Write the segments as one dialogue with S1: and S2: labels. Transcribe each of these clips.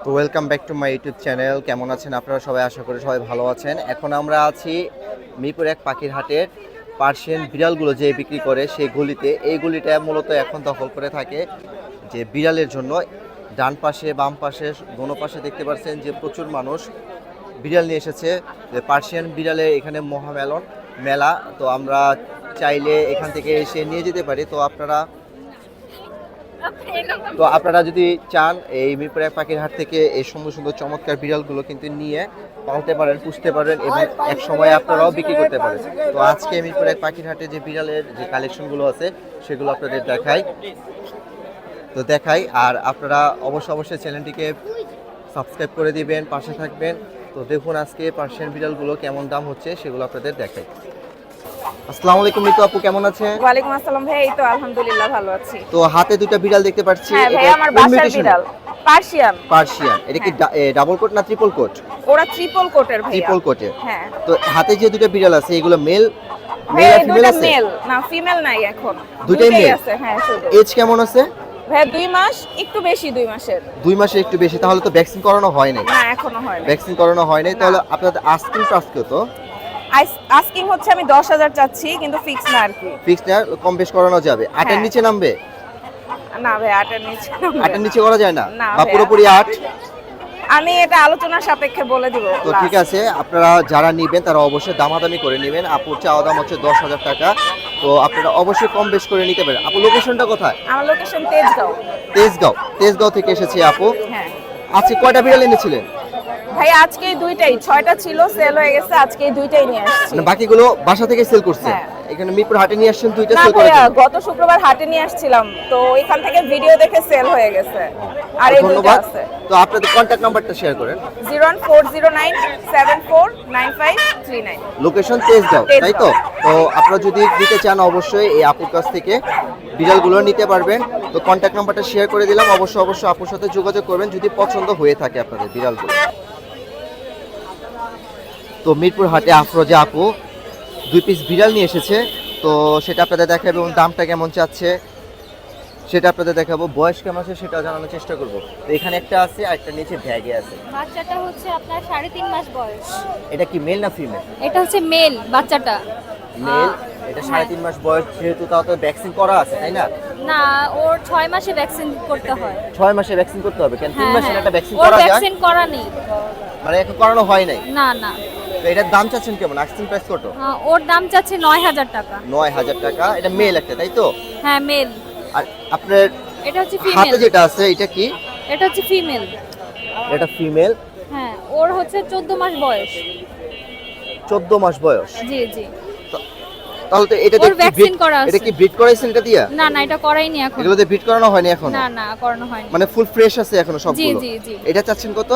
S1: তো welcome back to my YouTube channel. কেমন আছেন আপনারা সবাই? আশা করি সবাই ভালো আছেন। এখন আমরা আছি মিরপুর এক পাখির হাটের পার্সিয়ান বিড়ালগুলো যে বিক্রি করে সেই গলিতে। এই গলিটা মূলত এখন দখল করে থাকে যে বিড়ালের জন্য। ডান পাশে বাম পাশে দোনো পাশে দেখতে পাচ্ছেন যে প্রচুর মানুষ বিড়াল নিয়ে এসেছে। পার্সিয়ান বিড়ালের এখানে মহামেলন মেলা। তো আমরা চাইলে এখান থেকে এসে নিয়ে যেতে পারি। তো আপনারা যদি চান এই মিরপুর এক পাখির হাট থেকে এই সুন্দর সুন্দর চমৎকার বিড়ালগুলো কিন্তু নিয়ে পালতে পারেন, পুষতে পারেন এবং এক সময় আপনারাও বিক্রি করতে পারেন। তো আজকে মিরপুর এক পাখির হাটে যে বিড়ালের যে কালেকশনগুলো আছে সেগুলো আপনাদের দেখাই। আর আপনারা অবশ্যই চ্যানেলটিকে সাবস্ক্রাইব করে দিবেন, পাশে থাকবেন। তো দেখুন আজকে পার্সিয়ান বিড়ালগুলো কেমন দাম হচ্ছে সেগুলো আপনাদের দেখাই। আসসালামু আলাইকুম মিতু আপু, কেমন আছেন?
S2: ওয়ালাইকুম আসসালাম ভাই, এই তো আলহামদুলিল্লাহ ভালো আছি।
S1: তো হাতে দুটো বিড়াল দেখতে পাচ্ছি।
S2: হ্যাঁ ভাই, আমার বাসার বিড়াল পার্সিয়ান।
S1: এটা কি ডাবল কোট না ট্রিপল কোট?
S2: ওরা ট্রিপল কোটের ভাই।
S1: ট্রিপল কোটের।
S2: হ্যাঁ।
S1: তো হাতে যে দুটো বিড়াল আছে এগুলো মেল
S2: ভাই
S1: আর ফিমেল আছে?
S2: মেল না, ফিমেল নাই এখন।
S1: দুটোই মেল
S2: আছে। হ্যাঁ শুধু।
S1: এজ কেমন আছে?
S2: ভাই 2 মাস, একটু বেশি 2 মাসের।
S1: 2 মাসের একটু বেশি। তাহলে তো ভ্যাকসিন করানো হয় নাই?
S2: না এখনো হয় না।
S1: ভ্যাকসিন করানো হয় নাই। তাহলে আপনাদের আস্কিং প্রাইস কত?
S2: আস্কিং হচ্ছে আমি 10,000 চাচ্ছি, কিন্তু ফিক্স না আর কি।
S1: ফিক্স না, কম বেশ করানো যাবে। 8 এর নিচে নামবে?
S2: না ভাই 8 এর নিচে।
S1: 8 এর নিচে করা যায় না?
S2: না
S1: বা
S2: ভাই,
S1: পুরোপুরি 8?
S2: আমি এটা আলোচনার সাপেক্ষে বলে দিব।
S1: তো ঠিক আছে, আপনারা যারা নেবেন তারা অবশ্যই দামাদামি করে নেবেন। আপুর চাওয়া দাম হচ্ছে 10,000 টাকা। তো আপনারা অবশ্যই কম বেশ করে নিতে পারেন। আপু লোকেশনটা কোথায়?
S2: আমার লোকেশন তেজগাঁও।
S1: তেজগাঁও থেকে এসেছি আপু।
S2: হ্যাঁ।
S1: আজকে কয়টা বিড়াল এনেছিলেন?
S2: ভাই আজকে দুইটাই, 6টা ছিল, সেল হয়ে গেছে। আজকে দুইটাই নিয়ে আসছি।
S1: মানে বাকিগুলো বাসা থেকে সেল করছে?
S2: হ্যাঁ।
S1: এখানে মিরপুর হাটে নিয়ে আসছেন দুইটা
S2: না
S1: সেল করার
S2: ভাইয়া,
S1: জন্য?
S2: গত শুক্রবার হাটে নিয়ে আসছিলাম, তো এখান থেকে ভিডিও দেখে সেল হয়ে গেছে। আর এই দুটো
S1: ধন্যবাদ।
S2: আছে।
S1: তো আপনাদের কন্টাক্ট নাম্বারটা শেয়ার করেন।
S2: 01409749539।
S1: লোকেশন তেজগাঁও, তাই তো? তো আপনারা যদি নিতে চান অবশ্যই এই আপুর কাছ থেকে বিড়ালগুলো নিতে পারবেন। তো কন্টাক্ট নাম্বারটা শেয়ার করে দিলাম। অবশ্যই আপুর সাথে যোগাযোগ করবেন যদি পছন্দ হয়ে থাকে আপনাদের বিড়ালগুলো। তো মিরপুর হাটে আফরোজা আপু 2 পিস বিড়াল নিয়ে এসেছে। তো সেটা আপনাদের দেখাবো এবং দামটা কেমন চাচ্ছে সেটা আপনাদের দেখাবো। বয়স কেমন আছে সেটা জানানোর চেষ্টা করব। তো এখানে একটা আছে আর একটা নিচে ব্যাগে আছে।
S3: বাচ্চাটা হচ্ছে আপনার 3.5 মাস বয়স।
S1: এটা কি মেল না ফিমেল?
S3: এটা হচ্ছে মেল বাচ্চাটা।
S1: মেল। এটা 3.5 মাস বয়স, যেহেতু তাও তো ভ্যাকসিন করা আছে তাই না?
S3: না, ওর 6 মাসে ভ্যাকসিন করতে হয়।
S1: 6 মাসে ভ্যাকসিন করতে হবে কেন? 3 মাসে একটা ভ্যাকসিন
S3: ওর
S1: করা যায়?
S3: ভ্যাকসিন করা নেই।
S1: মানে এখন করানো হয় নাই?
S3: না না।
S1: তো এটার দাম চাচ্ছেন কেমন? আস্কিং প্রাইস কত?
S3: ওর দাম চাচ্ছে 9,000 টাকা।
S1: 9,000 টাকা। এটা মেল একটা, তাই তো?
S3: হ্যাঁ মেল।
S1: আর আপনার
S3: এটা হচ্ছে
S1: হাতে
S3: ফিমেল।
S1: যেটা আছে এটা কি?
S3: এটা হচ্ছে ফিমেল।
S1: এটা ফিমেল।
S3: হ্যাঁ, ওর হচ্ছে 14 মাস বয়স।
S1: 14 মাস বয়স।
S3: জি জি।
S1: তাহলে তো এটা
S3: ওর ভ্যাকসিন করা আছে।
S1: এটা কি ব্রিড করাইছেন এটা দিয়া?
S3: না না, এটা করাইনি এখন।
S1: এগুলোতে ব্রিড করানো হয়নি এখন?
S3: না না, করানো হয়নি।
S1: মানে ফুল ফ্রেশ আছে এখনো
S3: জি
S1: সবগুলো?
S3: জি জি।
S1: এটা চাচ্ছেন কত?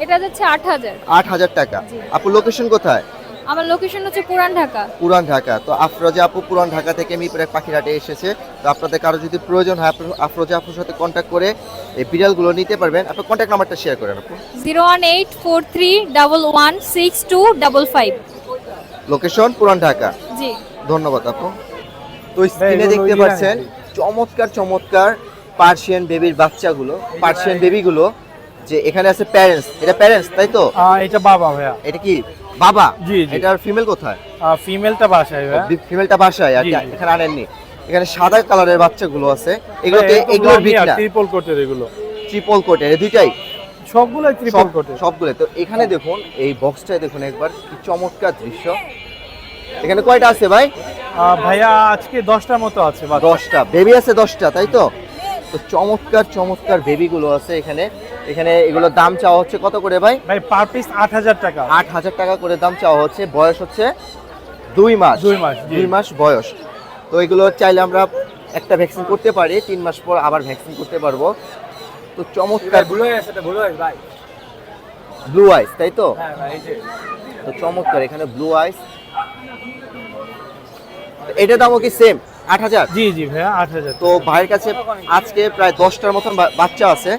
S3: এটা যাচ্ছে 8,000।
S1: 8,000 টাকা।
S3: জি।
S1: আপু লোকেশন কোথায়?
S3: আমার লোকেশন হচ্ছে পুরান ঢাকা।
S1: পুরান ঢাকা। তো আফরোজা আপু পুরান ঢাকা থেকে মিরপুর এক পাখির হাটে এসেছে। তো আপনাদের কারো যদি প্রয়োজন হয় আফরোজা আপুর সাথে কন্ট্যাক্ট করে এই বিড়ালগুলো নিতে পারবেন। আপনার কন্ট্যাক্ট নাম্বারটা শেয়ার করেন আপু।
S3: 01843116255।
S1: লোকেশন পুরান ঢাকা।
S3: জি।
S1: ধন্যবাদ আপু। তো স্ক্রিনে দেখতে পাচ্ছেন চমৎকার পার্সিয়ান বেবির বাচ্চাগুলো, পার্সিয়ান বেবিগুলো যে এখানে আছে প্যারেন্টস। এটা প্যারেন্টস তাই তো?
S4: এটা বাবা ভাইয়া।
S1: এটা কি বাবা?
S4: জি জি।
S1: এটার ফিমেল কোথায়?
S4: ফিমেলটা বাসায় ভাইয়া।
S1: ফিমেলটা বাসায় আর
S4: জি, জি।
S1: এখানে আনেননি। এখানে সাদা কালারের বাচ্চাগুলো আছে। এগুলো বিট না?
S4: ট্রিপল কোটের এগুলো।
S1: ট্রিপল কোটের এই দুইটাই?
S4: সবগুলাই ট্রিপল কোটের।
S1: সবগুলো। তো এখানে দেখুন এই বক্সটায় দেখুন একবার কি চমৎকার দৃশ্য। এখানে কয়টা আছে ভাই?
S4: ভাইয়া আজকে 10টার মতো আছে।
S1: 10টা বেবি আছে, 10টা তাই তো? তো চমৎকার বেবিগুলো আছে এখানে। এগুলোর দাম চাওয়া হচ্ছে কত করে ভাই?
S4: ভাই পার পিস 8,000 টাকা।
S1: 8,000 টাকা করে দাম চাওয়া হচ্ছে। বয়স হচ্ছে 2 মাস।
S4: 2 মাস, জি।
S1: 2 মাস বয়স। তো এগুলো চাইলে আমরা একটা ভ্যাকসিন করতে পারি, 3 মাস পর আবার ভ্যাকসিন করতে পারবো। তো চমৎকার ব্লু আইস তাই তো?
S4: হ্যাঁ ভাই, এই যে
S1: তো চমৎকার এখানে ব্লু আইস। এটা দামও কি সেম 8,000?
S4: জি জি ভাইয়া 8,000।
S1: তো ভাইয়ের কাছে আজকে প্রায় 10টার মতন বাচ্চা আছে।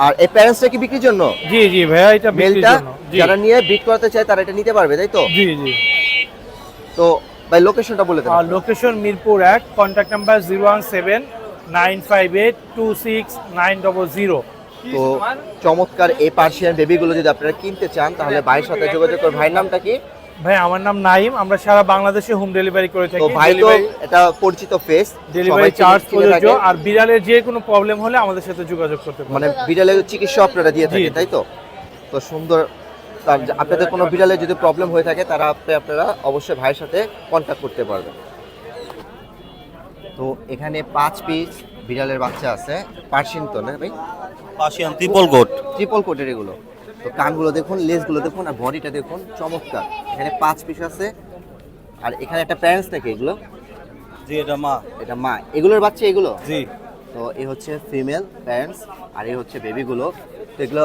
S1: আর এই প্যারেন্টসটা কি বিক্রির জন্য?
S4: জি জি ভাইয়া, এটা বিক্রির
S1: মেলটা
S4: জন্য। জি
S1: যারা নিয়ে ব্রিড করতে চায় তারা এটা নিতে পারবে তাই তো?
S4: জি জি।
S1: তো ভাই লোকেশনটা বলে দেন।
S4: Location Mirpur 1, contact number 01795826900।
S1: তো চমৎকার এই পার্সিয়ান বেবিগুলো যদি আপনারা কিনতে চান তাহলে ভাইয়ের সাথে যোগাযোগ করুন। ভাইয়ের নামটা কি?
S4: ভাই আমার নাম নাইম, আমরা সারা বাংলাদেশে হোম ডেলিভারি করে থাকি।
S1: তো ভাই তো এটা পরিচিত ফেস,
S4: ডেলিভারি চার্জ প্রযোজ্য, আর বিড়ালের যে কোনো প্রবলেম হলে আমাদের সাথে যোগাযোগ করতে পারেন।
S1: মানে বিড়ালের চিকিৎসা আপনারা দিয়ে থাকেন,
S4: জি।
S1: তাই তো? তো সুন্দর। তার আপনাদের কোনো বিড়ালের যদি প্রবলেম হয়ে থাকে তারা আপনারা অবশ্যই ভাইয়ের সাথে কন্ট্যাক্ট করতে পারবেন। তো এখানে 5 পিস বিড়ালের বাচ্চা আছে, পার্সিয়ান তো না ভাই?
S5: Persian triple coat.
S1: ট্রিপল কোটের এগুলো। তো কানগুলো দেখুন, লেজগুলো দেখুন, আর বডিটা দেখুন, চমৎকার। এখানে 5 পিস আছে। আর এখানে একটা প্যারেন্টস থাকে এগুলো।
S5: জি এটা মা।
S1: এটা মা। এগুলোর বাচ্চা এগুলো?
S5: জি।
S1: তো এই হচ্ছে ফিমেল প্যারেন্টস আর এই হচ্ছে বেবিগুলো। তো এগুলো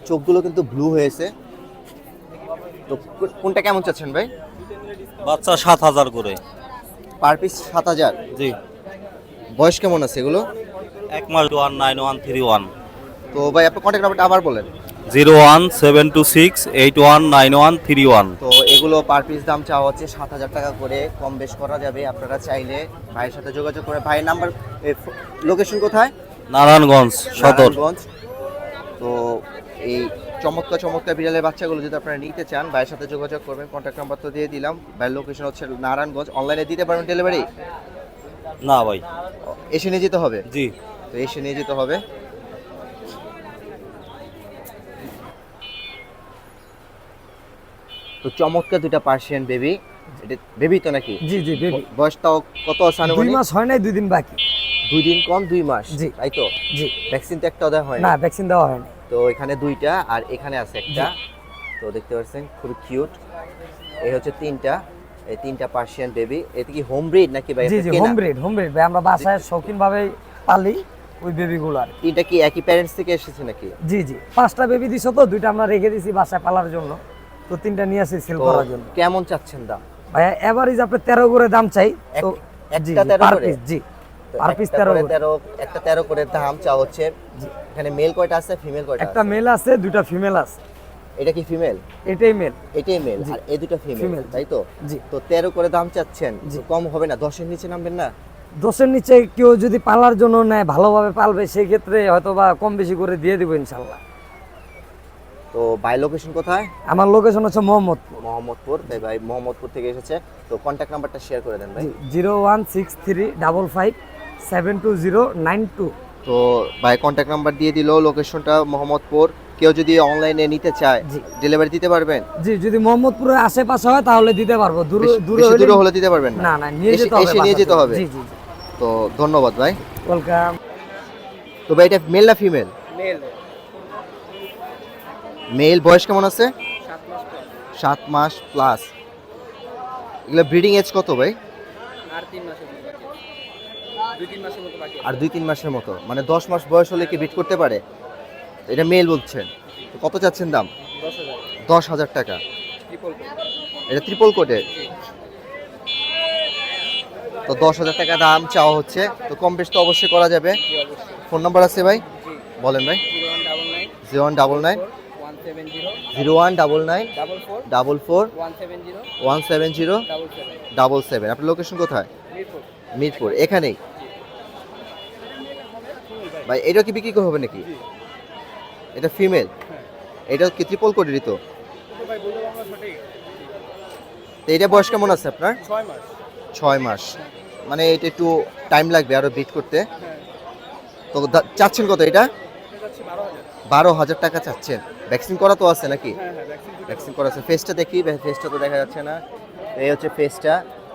S1: চোখগুলো কিন্তু ব্লু হয়েছে। তো কোনটা কেমন চাচ্ছেন ভাই?
S5: বাচ্চা 7000 করে।
S1: Per piece 7000।
S5: জি।
S1: বয়স কেমন আছে এগুলো?
S5: 1 মাস 19131।
S1: তো ভাই আপনার কন্ট্যাক্ট নাম্বারটা আবার বলেন।
S5: 01726819131।
S1: তো এগুলো পার পিস দাম চাওয়া হচ্ছে 7000 টাকা করে, কম বেশ করা যাবে। আপনারা চাইলে ভাইয়ের সাথে যোগাযোগ করে। ভাইয়ের নাম্বার, লোকেশন কোথায়?
S5: নারায়ণগঞ্জ সদর।
S1: নারায়ণগঞ্জ। তো এই চমৎকার চমৎকার বিড়ালের বাচ্চাগুলো যদি আপনারা নিতে চান ভাইয়ের সাথে যোগাযোগ করবেন। কন্ট্যাক্ট নাম্বার তো দিয়ে দিলাম। ভাইয়ের লোকেশন হচ্ছে নারায়ণগঞ্জ। অনলাইনে দিতে পারবেন ডেলিভারি?
S5: না ভাই।
S1: এসে নিয়ে যেতে হবে?
S5: জি।
S1: তো এসে নিয়ে যেতে হবে। তো চমৎকার দুইটা পার্সিয়ান বেবি। এটা বেবি তো নাকি?
S6: জি জি বেবি।
S1: বয়সটাও কত আছে
S6: 2
S1: আনুমানিক?
S6: মাস হয় নাই, 2 দিন বাকি।
S1: 2 দিন কম 2 মাস।
S6: জি।
S1: তাই তো?
S6: জি।
S1: ভ্যাকসিন তো একটাও দেওয়া হয়
S6: না
S1: না।
S6: ভ্যাকসিন দেওয়া হয়নি।
S1: তো এখানে 2টা আর এখানে আছে একটা। তো দেখতে পাচ্ছেন খুব কিউট। এই হচ্ছে 3টা, এই 3টা পার্সিয়ান বেবি। এটা কি হোম ব্রিড নাকি ভাই?
S6: জি জি হোম ব্রিড ভাই, আমরা বাসায় শৌখিন ভাবে পালি ওই বেবিগুলো আর কি।
S1: 3টা কি একই প্যারেন্টস থেকে এসেছে নাকি?
S6: জি জি 5টা বেবি দিছো তো, 2টা আমরা রেখে দিছি বাসায় পালার জন্য, তো 3টা নিয়ে আসি সেল
S1: তো
S6: করার জন্য।
S1: কেমন চাচ্ছেন দাম?
S6: ভাই এভারেজ আপনি 13 করে দাম চাই তো। জি
S1: একটা 13
S6: পার
S1: করে?
S6: পিস। জি
S1: তো
S6: পার পিস
S1: একটা
S6: 13
S1: করে
S6: করে।
S1: 13 করে দাম চাওয়া হচ্ছে। এখানে মেল কয়টা আছে, ফিমেল কয়টা
S6: একটা
S1: আছে?
S6: মেল আছে, 2টা ফিমেল আছে।
S1: এটা কি ফিমেল?
S6: এটাই মেল।
S1: এটাই মেল
S6: জি।
S1: আর এই দুটো ফিমেল,
S6: Female,
S1: তাই তো?
S6: জি।
S1: তো 13 করে দাম চাচ্ছেন,
S6: জি।
S1: তো কম হবে না? 10-এর নিচে নামবেন না?
S6: 10-এর নিচে কেউ যদি পালার জন্য নেয়, ভালোভাবে পালবে, সেই ক্ষেত্রে হয়তো বা কম বেশি করে দিয়ে দিব ইনশাল্লাহ।
S1: তো বাই লোকেশন কোথায়?
S6: আমার লোকেশন হচ্ছে মোহাম্মদপুর।
S1: মোহাম্মদপুর। তাই ভাই মোহাম্মদপুর থেকে এসেছে। তো কন্ট্যাক্ট নাম্বারটা শেয়ার করে দেন ভাই।
S6: 01635520992।
S1: তো ভাই কন্ট্যাক্ট নাম্বার দিয়ে দিল, লোকেশনটা মোহাম্মদপুর। কেউ যদি অনলাইনে নিতে চায়
S6: জি।
S1: ডেলিভারি দিতে পারবেন?
S6: জি যদি মোহাম্মদপুরের আশেপাশে হয় তাহলে দিতে পারবো, দূরে
S1: বেশি দূরে হলে দিতে পারবেন
S6: না না নিয়ে যেতে হবে,
S1: এসে নিয়ে যেতে হবে।
S6: জি জি জি
S1: তো ধন্যবাদ ভাই।
S6: ওয়েলকাম।
S1: তো ভাই এটা মেল না ফিমেল? মেল। বয়স কেমন আছে? 7 মাস প্লাস। এগুলো ব্রিডিং এজ কত ভাই? আর 2-3 মাসের মতো, মানে 10 মাস বয়স হলে কি ব্রিড করতে পারে? এটা মেল বলছেন। তো কত চাচ্ছেন দাম? 10,000 টাকা। এটা ট্রিপল কোটের। তো 10,000 টাকা দাম চাওয়া হচ্ছে। তো কম বেশ তো অবশ্যই করা যাবে। ফোন নাম্বার আছে ভাই? বলেন ভাই। 0199 0199 44 170 77। আপনার লোকেশন কোথায়? মিরপুর। এখানেই ভাই। এটা কি বিক্রি হবে নাকি? এটা ফিমেল। এটা কি ট্রিপল কোটেরই তো? তো এটা বয়স কেমন আছে আপনার? 6 মাস। মানে এটা একটু টাইম লাগবে আরো ব্রিড করতে। তো চাচ্ছেন কত এটা? 12,000 টাকা চাচ্ছেন। ভ্যাকসিন করা তো আছে নাকি? ভ্যাকসিন করা আছে। ফেসটা দেখি, ফেসটা তো দেখা যাচ্ছে না। এই হচ্ছে ফেসটা।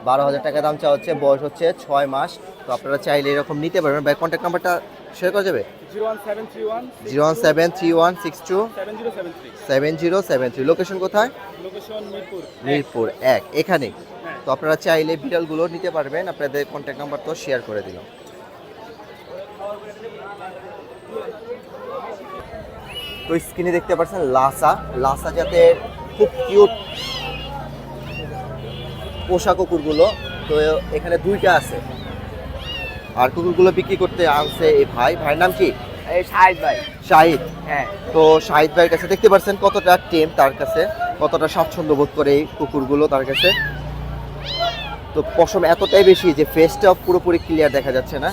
S1: 12,000 টাকা দাম চাওয়া হচ্ছে। বয়স হচ্ছে 6 মাস। তো আপনারা চাইলে এরকম নিতে পারবেন। ভাই কন্ট্যাক্ট নাম্বারটা শেয়ার করা যাবে? 01731627073। লোকেশন কোথায়? মিরপুর 1 এখানে। তো আপনারা চাইলে বিড়ালগুলো নিতে পারবেন। আপনাদের কন্ট্যাক্ট নাম্বার তো শেয়ার করে দিলাম। তো স্ক্রিনে দেখতে পাচ্ছেন লাসা জাতের খুব কিউট পোষা কুকুরগুলো। তো এখানে 2টা আছে। আর কুকুরগুলো বিক্রি করতে আনছে এই ভাইয়ের নাম কি? শাহিদ।
S6: হ্যাঁ।
S1: তো শাহিদ ভাইয়ের কাছে দেখতে পাচ্ছেন কতটা টেম তার কাছে, কতটা স্বাচ্ছন্দ্য বোধ করে এই কুকুরগুলো তার কাছে। তো পশম এতটাই বেশি যে ফেসটা পুরোপুরি ক্লিয়ার দেখা যাচ্ছে না।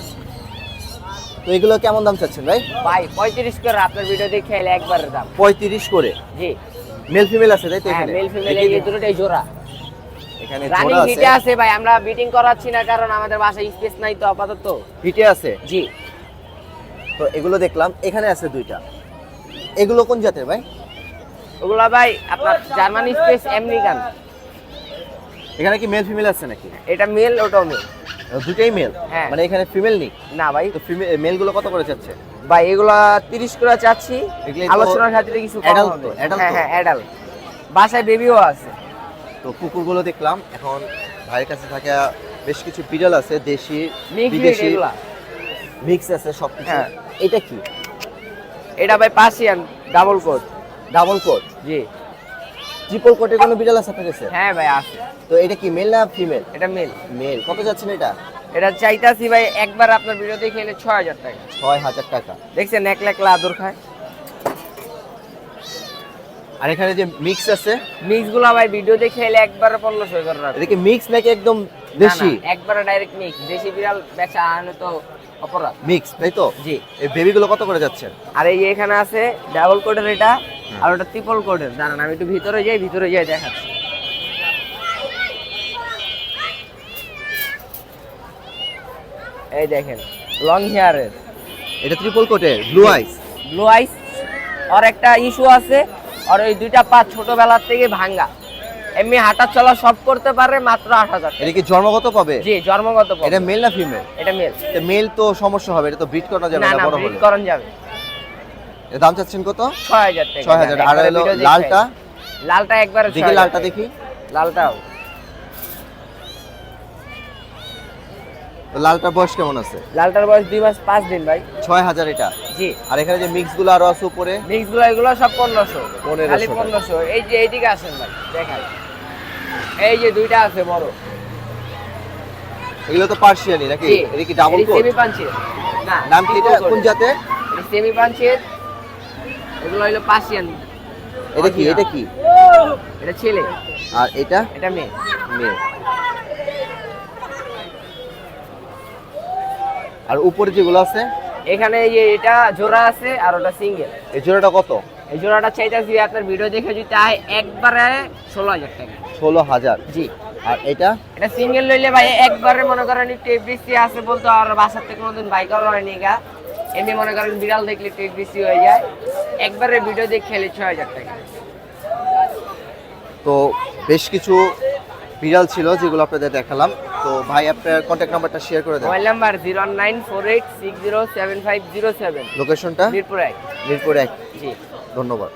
S1: তো এগুলো কেমন দাম চাচ্ছেন ভাই?
S7: ভাই 35 করে আপনার ভিডিও দেখে এলে একবারের দাম।
S1: 35 করে।
S7: জি
S1: মেল ফিমেল আছে তাই তো
S7: হ্যাঁ,
S1: এখানে?
S7: মেল ফিমেল এই দুটোটাই জোড়া।
S1: এখানে
S7: রানিং
S1: জোড়া
S7: হিটে
S1: আছে।
S7: আছে ভাই, আমরা বিটিং করাচ্ছি না কারণ আমাদের বাসায় স্পেস নাই তো আপাতত।
S1: হিটে আছে।
S7: জি
S1: তো এগুলো দেখলাম এখানে আছে দুইটা। এগুলো কোন জাতের ভাই?
S7: ওগুলা ভাই আপনার জার্মানি স্পেস আমেরিকান।
S1: এখানে কি মেল ফিমেল আছে নাকি?
S7: এটা মেল, ওটাও মেল।
S1: দুটাই মেল।
S7: হ্যাঁ।
S1: মানে এখানে ফিমেল নেই।
S7: না ভাই,
S1: তো ফিমেল মেল গুলো কত করে যাচ্ছে?
S7: ভাই এগুলা 30 করে চাচ্ছি।
S1: এগুলো তো
S7: আলোচনার খাতিরে কিছু কম
S1: adult
S7: হবে।
S1: তো, adult
S7: হ্যাঁ
S1: তো?
S7: হ্যাঁ অ্যাডাল্ট। বাসায় বেবিও আছে।
S1: তো কুকুরগুলো দেখলাম। এখন ভাইয়ের কাছে থাকে বেশ কিছু বিড়াল আছে, দেশি
S7: মিক্স
S1: বিদেশি
S7: এগুলা।
S1: মিক্স আছে সবকিছু।
S7: হ্যাঁ।
S1: এটা কি?
S7: এটা ভাই Persian double quote.
S1: Double quote.
S7: জি
S1: ট্রিপল কোটের কোনো বিড়াল আছে আপনার কাছে?
S7: হ্যাঁ ভাই আছে।
S1: তো এটা কি মেল না ফিমেল?
S7: এটা মেল।
S1: মেল। কত যাচ্ছেন এটা?
S7: এটা চাইতাছি ভাই একবার আপনার ভিডিও দেখে এলে 6000 টাকা।
S1: 6000 টাকা।
S7: দেখছেন এক লাখ আদর খায়।
S1: আর এখানে যে মিক্স আছে,
S7: মিক্স গুলা ভাই ভিডিও দেখে এলে একবার 1500 করে রাখবে।
S1: এটা কি মিক্স নাকি একদম দেশি?
S7: একবার ডাইরেক্ট মিক্স। দেশি বিড়াল বেচা আনে তো অপরাধ।
S1: মিক্স তাই তো?
S7: জি।
S1: এই বেবিগুলো কত করে যাচ্ছেন?
S7: আর এই এখানে আছে ডাবল কোডের এটা, আর ওটা ট্রিপল কোডের। দাঁড়ান আমি একটু ভিতরে যাই দেখাচ্ছি। এই দেখেন লং হেয়ারের
S1: এটা ট্রিপল কোটের ব্লু আইস।
S7: ব্লু আইস। আর একটা ইস্যু আছে, আর ওই দুইটা পা ছোটবেলার থেকে ভাঙ্গা। এমনি হাঁটা চলা সব করতে পারে, মাত্র 8000
S1: এটা কি জন্মগত পাবে?
S7: জি জন্মগত পাবে।
S1: এটা মেল না ফিমেল?
S7: এটা মেল।
S1: এটা মেল তো সমস্যা হবে, এটা তো ব্রিড করা যাবে
S7: না
S1: না
S7: না,
S1: বড়
S7: ব্রিড
S1: হলে।
S7: করণ যাবে।
S1: এর দাম চাচ্ছেন কত?
S7: 6000 টাকা।
S1: 6000। আর
S7: একবারে
S1: হলো
S7: ভিডিও দেখে
S1: লালটা?
S7: লালটা একবারে
S1: দেখি
S7: 6000
S1: লালটা
S7: টাকা।
S1: দেখি।
S7: লালটাও
S1: তো লালটার বয়স কেমন আছে?
S7: লালটার বয়স 2 মাস 5 দিন ভাই।
S1: 6000 এটা।
S7: জি।
S1: আর এখানে যে মিক্স গুলো আরো আছে উপরে,
S7: মিক্স গুলো এগুলো সব 1500।
S1: 1500
S7: খালি
S1: টাকা।
S7: 1500। এই যে এইদিকে আসেন ভাই দেখাই। এই যে দুইটা আছে বড়।
S1: এগুলো তো পার্সিয়ানি নাকি?
S7: জি।
S1: এটা কি ডাবল কোট?
S7: সেমি পাঞ্চের। না,
S1: নাম কি এটা? কোন জাতে?
S7: এটা সেমি পাঞ্চের। এগুলো হলো পার্সিয়ান।
S1: এটা কি? এটা কি?
S7: এটা ছেলে,
S1: আর এটা
S7: এটা মেয়ে।
S1: মেয়ে। আর উপরে যেগুলো আছে,
S7: এখানে এই যে এটা জোড়া আছে আর ওটা সিঙ্গেল।
S1: এই জোড়াটা কত?
S7: এই জোড়াটা চাইতাছি আপনার ভিডিও দেখে যদি চায় একবারে 16000 টাকা।
S1: 16000।
S7: জি।
S1: আর এটা?
S7: এটা সিঙ্গেল লইলে ভাই একবারে মনে করেন একটু এফবিসি আছে বলতো, আর বাসার থেকে কোনোদিন বাইক করা হয়নি গা। এমনি মনে করেন বিড়াল দেখলে একটু এফবিসি হয়ে যায়। একবারে ভিডিও দেখে খেলে 6000 টাকা।
S1: তো বেশ কিছু বিড়াল ছিল যেগুলো আপনাদের দেখালাম। তো ভাই আপনার কন্ট্যাক্ট নাম্বারটা শেয়ার করে দেন।
S7: Mobile number 09486075007।
S1: লোকেশনটা?
S7: মিরপুর 1।
S1: মিরপুর 1।
S7: জি।
S1: ধন্যবাদ।